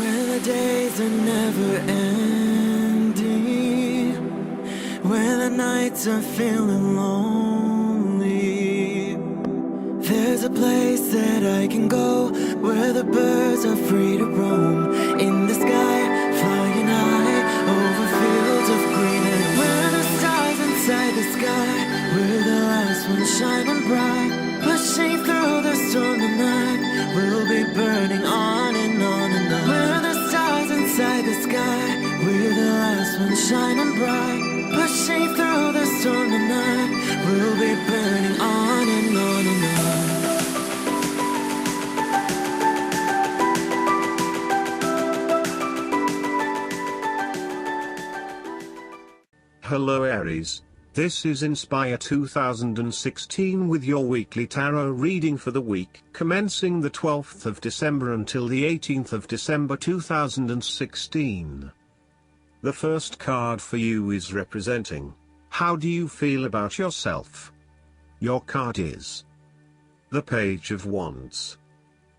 When the days are never ending, when the nights are feeling lonely, there's a place that I can go where the birds are free to roam. In the sky, flying high over fields of green, and where the stars inside the sky, where the last one's shining bright, pushing through the storm tonight, we'll be burning on and on and on. Where the stars inside the sky, where the last one's shining bright, pushing through the storm tonight, we'll be burning on and on and on. Hello Aries, this is Inspire 2016 with your weekly tarot reading for the week commencing the 12th of December until the 18th of December 2016. The first card for you is representing, how do you feel about yourself? Your card is the Page of Wands.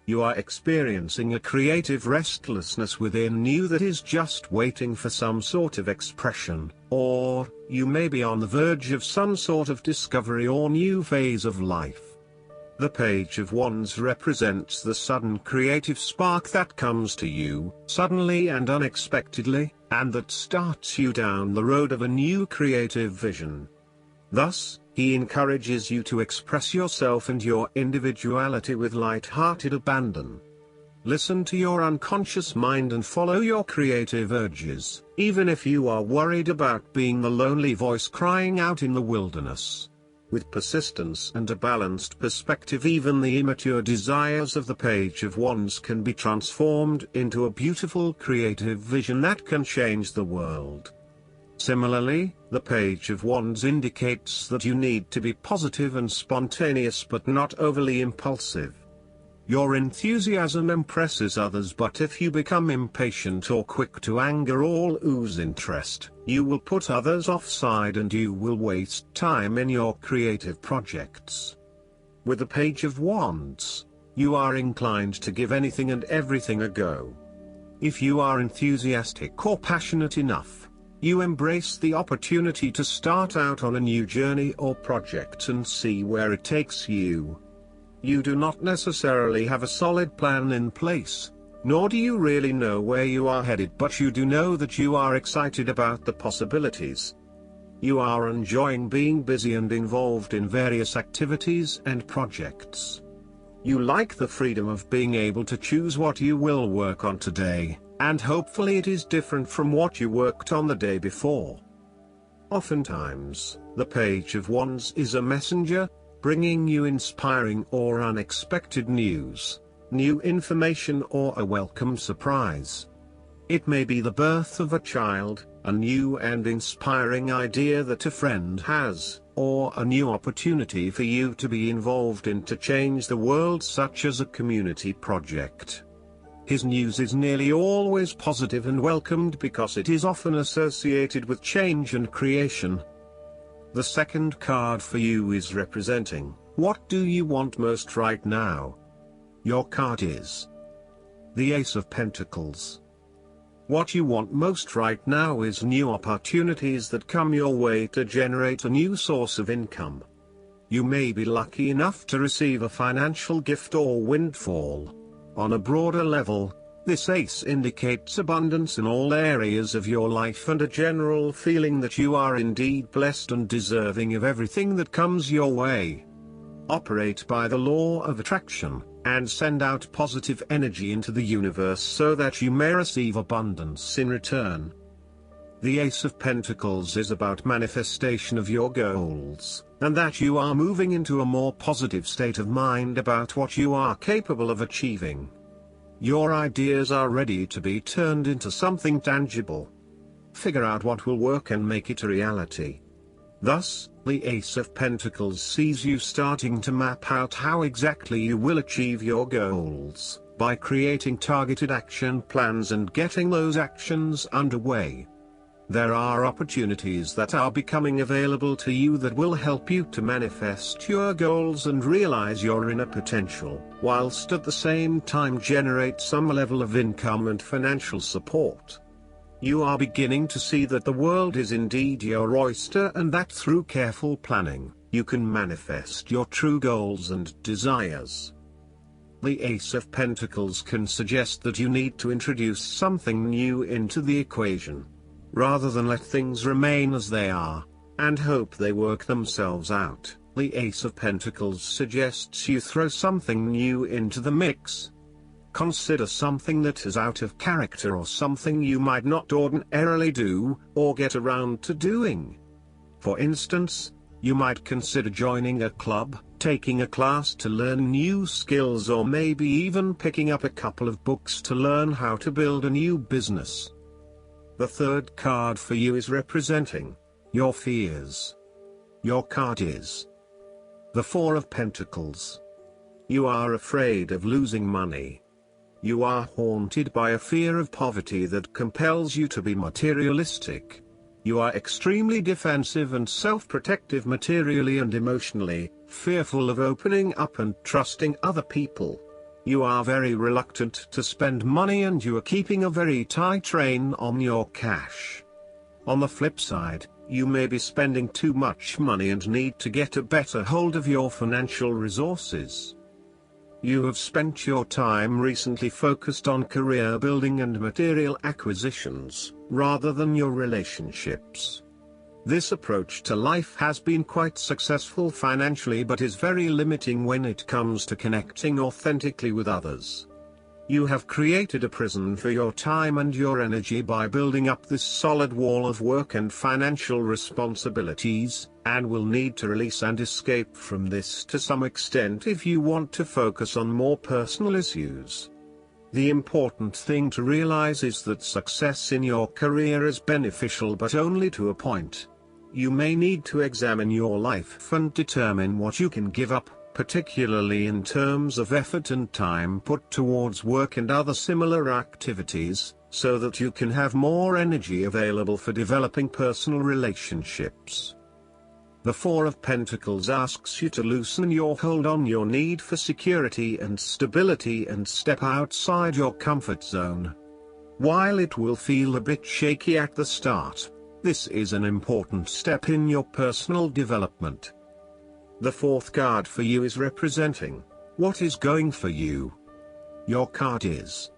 You are experiencing a creative restlessness within you that is just waiting for some sort of expression, or you may be on the verge of some sort of discovery or new phase of life. The Page of Wands represents the sudden creative spark that comes to you, suddenly and unexpectedly, and that starts you down the road of a new creative vision. Thus, he encourages you to express yourself and your individuality with light-hearted abandon. Listen to your unconscious mind and follow your creative urges, even if you are worried about being the lonely voice crying out in the wilderness. With persistence and a balanced perspective, even the immature desires of the Page of Wands can be transformed into a beautiful creative vision that can change the world. Similarly, the Page of Wands indicates that you need to be positive and spontaneous but not overly impulsive. Your enthusiasm impresses others, but if you become impatient or quick to anger or lose interest, you will put others offside and you will waste time in your creative projects. With the Page of Wands, you are inclined to give anything and everything a go. If you are enthusiastic or passionate enough, you embrace the opportunity to start out on a new journey or project and see where it takes you. You do not necessarily have a solid plan in place, nor do you really know where you are headed, but you do know that you are excited about the possibilities. You are enjoying being busy and involved in various activities and projects. You like the freedom of being able to choose what you will work on today, and hopefully it is different from what you worked on the day before. Oftentimes, the Page of Wands is a messenger, bringing you inspiring or unexpected news, new information or a welcome surprise. It may be the birth of a child, a new and inspiring idea that a friend has, or a new opportunity for you to be involved in to change the world, such as a community project. His news is nearly always positive and welcomed because it is often associated with change and creation. The second card for you is representing, what do you want most right now? Your card is the Ace of Pentacles. What you want most right now is new opportunities that come your way to generate a new source of income. You may be lucky enough to receive a financial gift or windfall. On a broader level, this ace indicates abundance in all areas of your life and a general feeling that you are indeed blessed and deserving of everything that comes your way. Operate by the law of attraction, and send out positive energy into the universe so that you may receive abundance in return. The Ace of Pentacles is about manifestation of your goals, and that you are moving into a more positive state of mind about what you are capable of achieving. Your ideas are ready to be turned into something tangible. Figure out what will work and make it a reality. Thus, the Ace of Pentacles sees you starting to map out how exactly you will achieve your goals, by creating targeted action plans and getting those actions underway. There are opportunities that are becoming available to you that will help you to manifest your goals and realize your inner potential, whilst at the same time generate some level of income and financial support. You are beginning to see that the world is indeed your oyster, and that through careful planning, you can manifest your true goals and desires. The Ace of Pentacles can suggest that you need to introduce something new into the equation, rather than let things remain as they are, and hope they work themselves out. The Ace of Pentacles suggests you throw something new into the mix. Consider something that is out of character or something you might not ordinarily do, or get around to doing. For instance, you might consider joining a club, taking a class to learn new skills, or maybe even picking up a couple of books to learn how to build a new business. The third card for you is representing your fears. Your card is the Four of Pentacles. You are afraid of losing money. You are haunted by a fear of poverty that compels you to be materialistic. You are extremely defensive and self-protective materially and emotionally, fearful of opening up and trusting other people. You are very reluctant to spend money, and you are keeping a very tight rein on your cash. On the flip side, you may be spending too much money and need to get a better hold of your financial resources. You have spent your time recently focused on career building and material acquisitions, rather than your relationships. This approach to life has been quite successful financially, but is very limiting when it comes to connecting authentically with others. You have created a prison for your time and your energy by building up this solid wall of work and financial responsibilities, and will need to release and escape from this to some extent if you want to focus on more personal issues. The important thing to realize is that success in your career is beneficial, but only to a point. You may need to examine your life and determine what you can give up, particularly in terms of effort and time put towards work and other similar activities, so that you can have more energy available for developing personal relationships. The Four of Pentacles asks you to loosen your hold on your need for security and stability and step outside your comfort zone. While it will feel a bit shaky at the start, this is an important step in your personal development. The fourth card for you is representing what is going for you. Your card is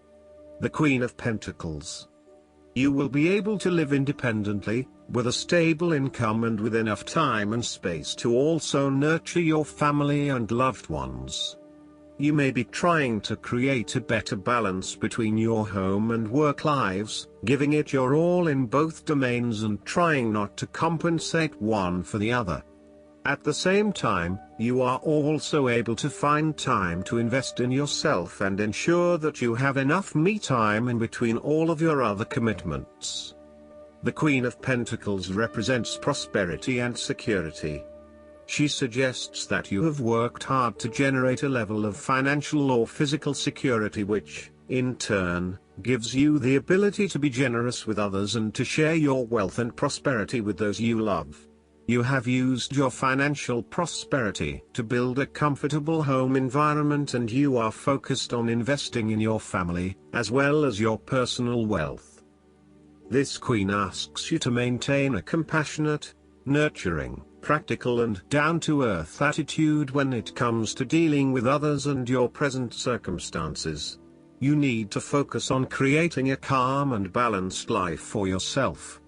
the Queen of Pentacles. You will be able to live independently, with a stable income and with enough time and space to also nurture your family and loved ones. You may be trying to create a better balance between your home and work lives, giving it your all in both domains and trying not to compensate one for the other. At the same time, you are also able to find time to invest in yourself and ensure that you have enough me time in between all of your other commitments. The Queen of Pentacles represents prosperity and security. She suggests that you have worked hard to generate a level of financial or physical security which, in turn, gives you the ability to be generous with others and to share your wealth and prosperity with those you love. You have used your financial prosperity to build a comfortable home environment, and you are focused on investing in your family, as well as your personal wealth. This Queen asks you to maintain a compassionate, nurturing, practical and down-to-earth attitude when it comes to dealing with others and your present circumstances. You need to focus on creating a calm and balanced life for yourself.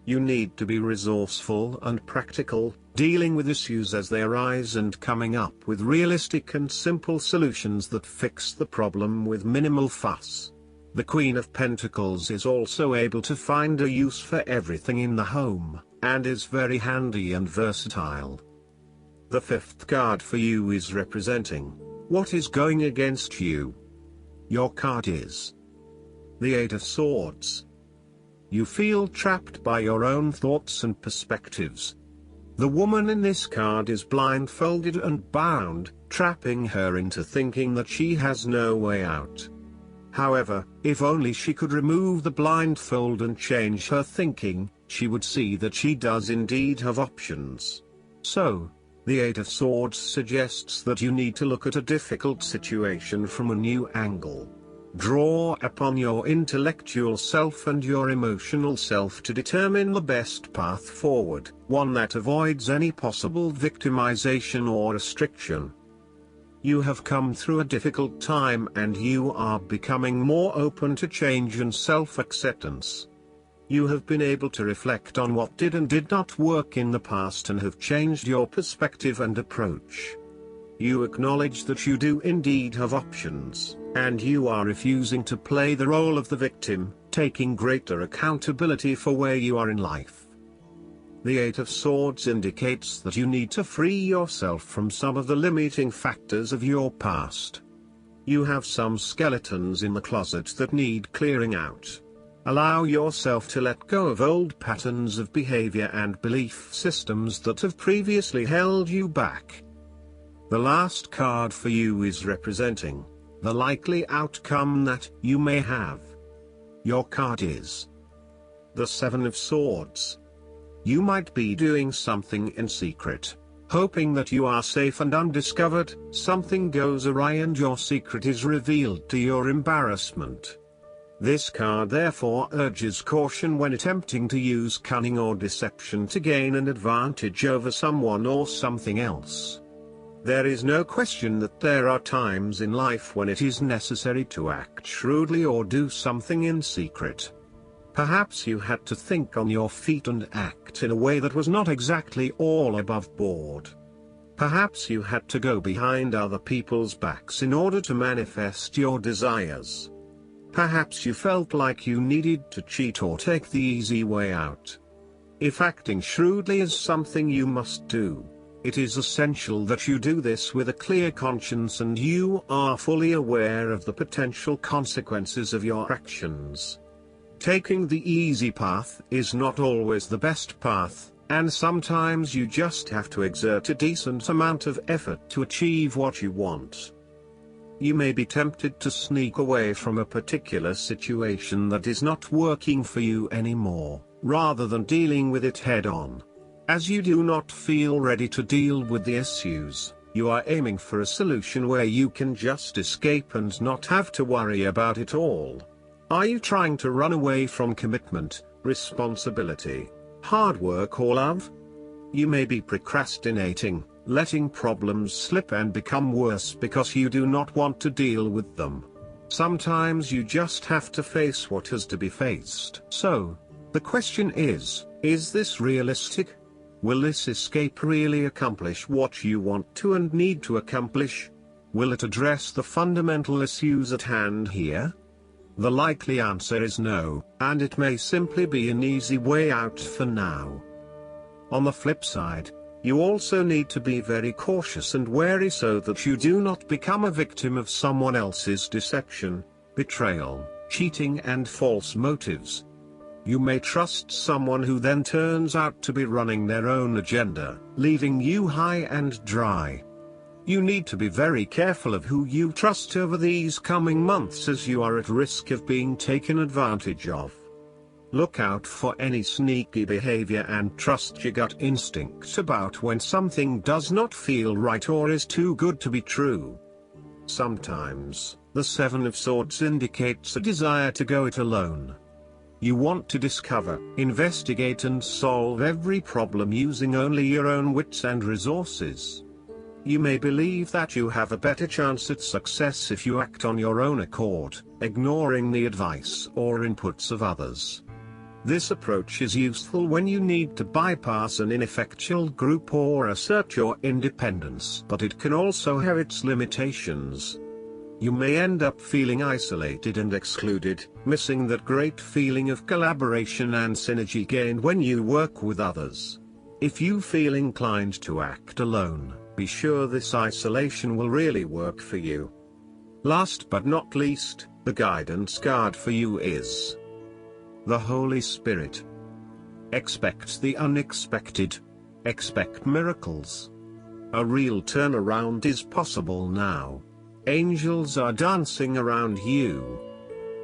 You need to be resourceful and practical, dealing with issues as they arise and coming up with realistic and simple solutions that fix the problem with minimal fuss. The Queen of Pentacles is also able to find a use for everything in the home, and is very handy and versatile. The fifth card for you is representing what is going against you. Your card is the Eight of Swords. You feel trapped by your own thoughts and perspectives. The woman in this card is blindfolded and bound, trapping her into thinking that she has no way out. However, if only she could remove the blindfold and change her thinking, she would see that she does indeed have options. So, the Eight of Swords suggests that you need to look at a difficult situation from a new angle. Draw upon your intellectual self and your emotional self to determine the best path forward, one that avoids any possible victimization or restriction. You have come through a difficult time and you are becoming more open to change and self-acceptance. You have been able to reflect on what did and did not work in the past and have changed your perspective and approach. You acknowledge that you do indeed have options, and you are refusing to play the role of the victim, taking greater accountability for where you are in life. The Eight of Swords indicates that you need to free yourself from some of the limiting factors of your past. You have some skeletons in the closet that need clearing out. Allow yourself to let go of old patterns of behavior and belief systems that have previously held you back. The last card for you is representing the likely outcome that you may have. Your card is the Seven of Swords. You might be doing something in secret, hoping that you are safe and undiscovered. Something goes awry and your secret is revealed to your embarrassment. This card therefore urges caution when attempting to use cunning or deception to gain an advantage over someone or something else. There is no question that there are times in life when it is necessary to act shrewdly or do something in secret. Perhaps you had to think on your feet and act in a way that was not exactly all above board. Perhaps you had to go behind other people's backs in order to manifest your desires. Perhaps you felt like you needed to cheat or take the easy way out. If acting shrewdly is something you must do, it is essential that you do this with a clear conscience and you are fully aware of the potential consequences of your actions. Taking the easy path is not always the best path, and sometimes you just have to exert a decent amount of effort to achieve what you want. You may be tempted to sneak away from a particular situation that is not working for you anymore, rather than dealing with it head-on. As you do not feel ready to deal with the issues, you are aiming for a solution where you can just escape and not have to worry about it all. Are you trying to run away from commitment, responsibility, hard work or love? You may be procrastinating, letting problems slip and become worse because you do not want to deal with them. Sometimes you just have to face what has to be faced. So, the question is this realistic? Will this escape really accomplish what you want to and need to accomplish? Will it address the fundamental issues at hand here? The likely answer is no, and it may simply be an easy way out for now. On the flip side, you also need to be very cautious and wary so that you do not become a victim of someone else's deception, betrayal, cheating and false motives. You may trust someone who then turns out to be running their own agenda, leaving you high and dry. You need to be very careful of who you trust over these coming months as you are at risk of being taken advantage of. Look out for any sneaky behavior and trust your gut instinct about when something does not feel right or is too good to be true. Sometimes, the Seven of Swords indicates a desire to go it alone. You want to discover, investigate and solve every problem using only your own wits and resources. You may believe that you have a better chance at success if you act on your own accord, ignoring the advice or inputs of others. This approach is useful when you need to bypass an ineffectual group or assert your independence, but it can also have its limitations. You may end up feeling isolated and excluded, missing that great feeling of collaboration and synergy gained when you work with others. If you feel inclined to act alone, be sure this isolation will really work for you. Last but not least, the guidance card for you is the Holy Spirit. Expect the unexpected. Expect miracles. A real turnaround is possible now. Angels are dancing around you.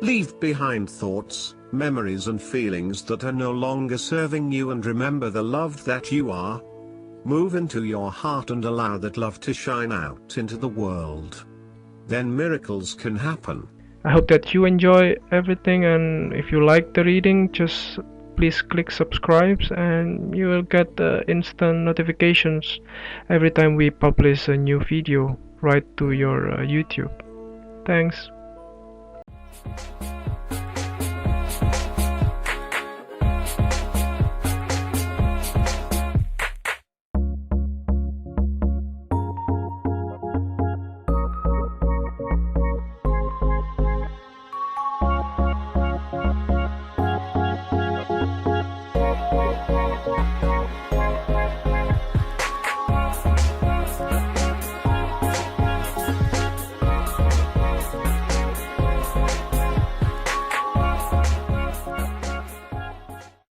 Leave behind thoughts, memories and feelings that are no longer serving you, and remember the love that you are. Move into your heart and allow that love to shine out into the world. Then miracles can happen. I hope that you enjoy everything, and if you like the reading, just please click subscribe and you will get instant notifications every time we publish a new video right to your YouTube. Thanks.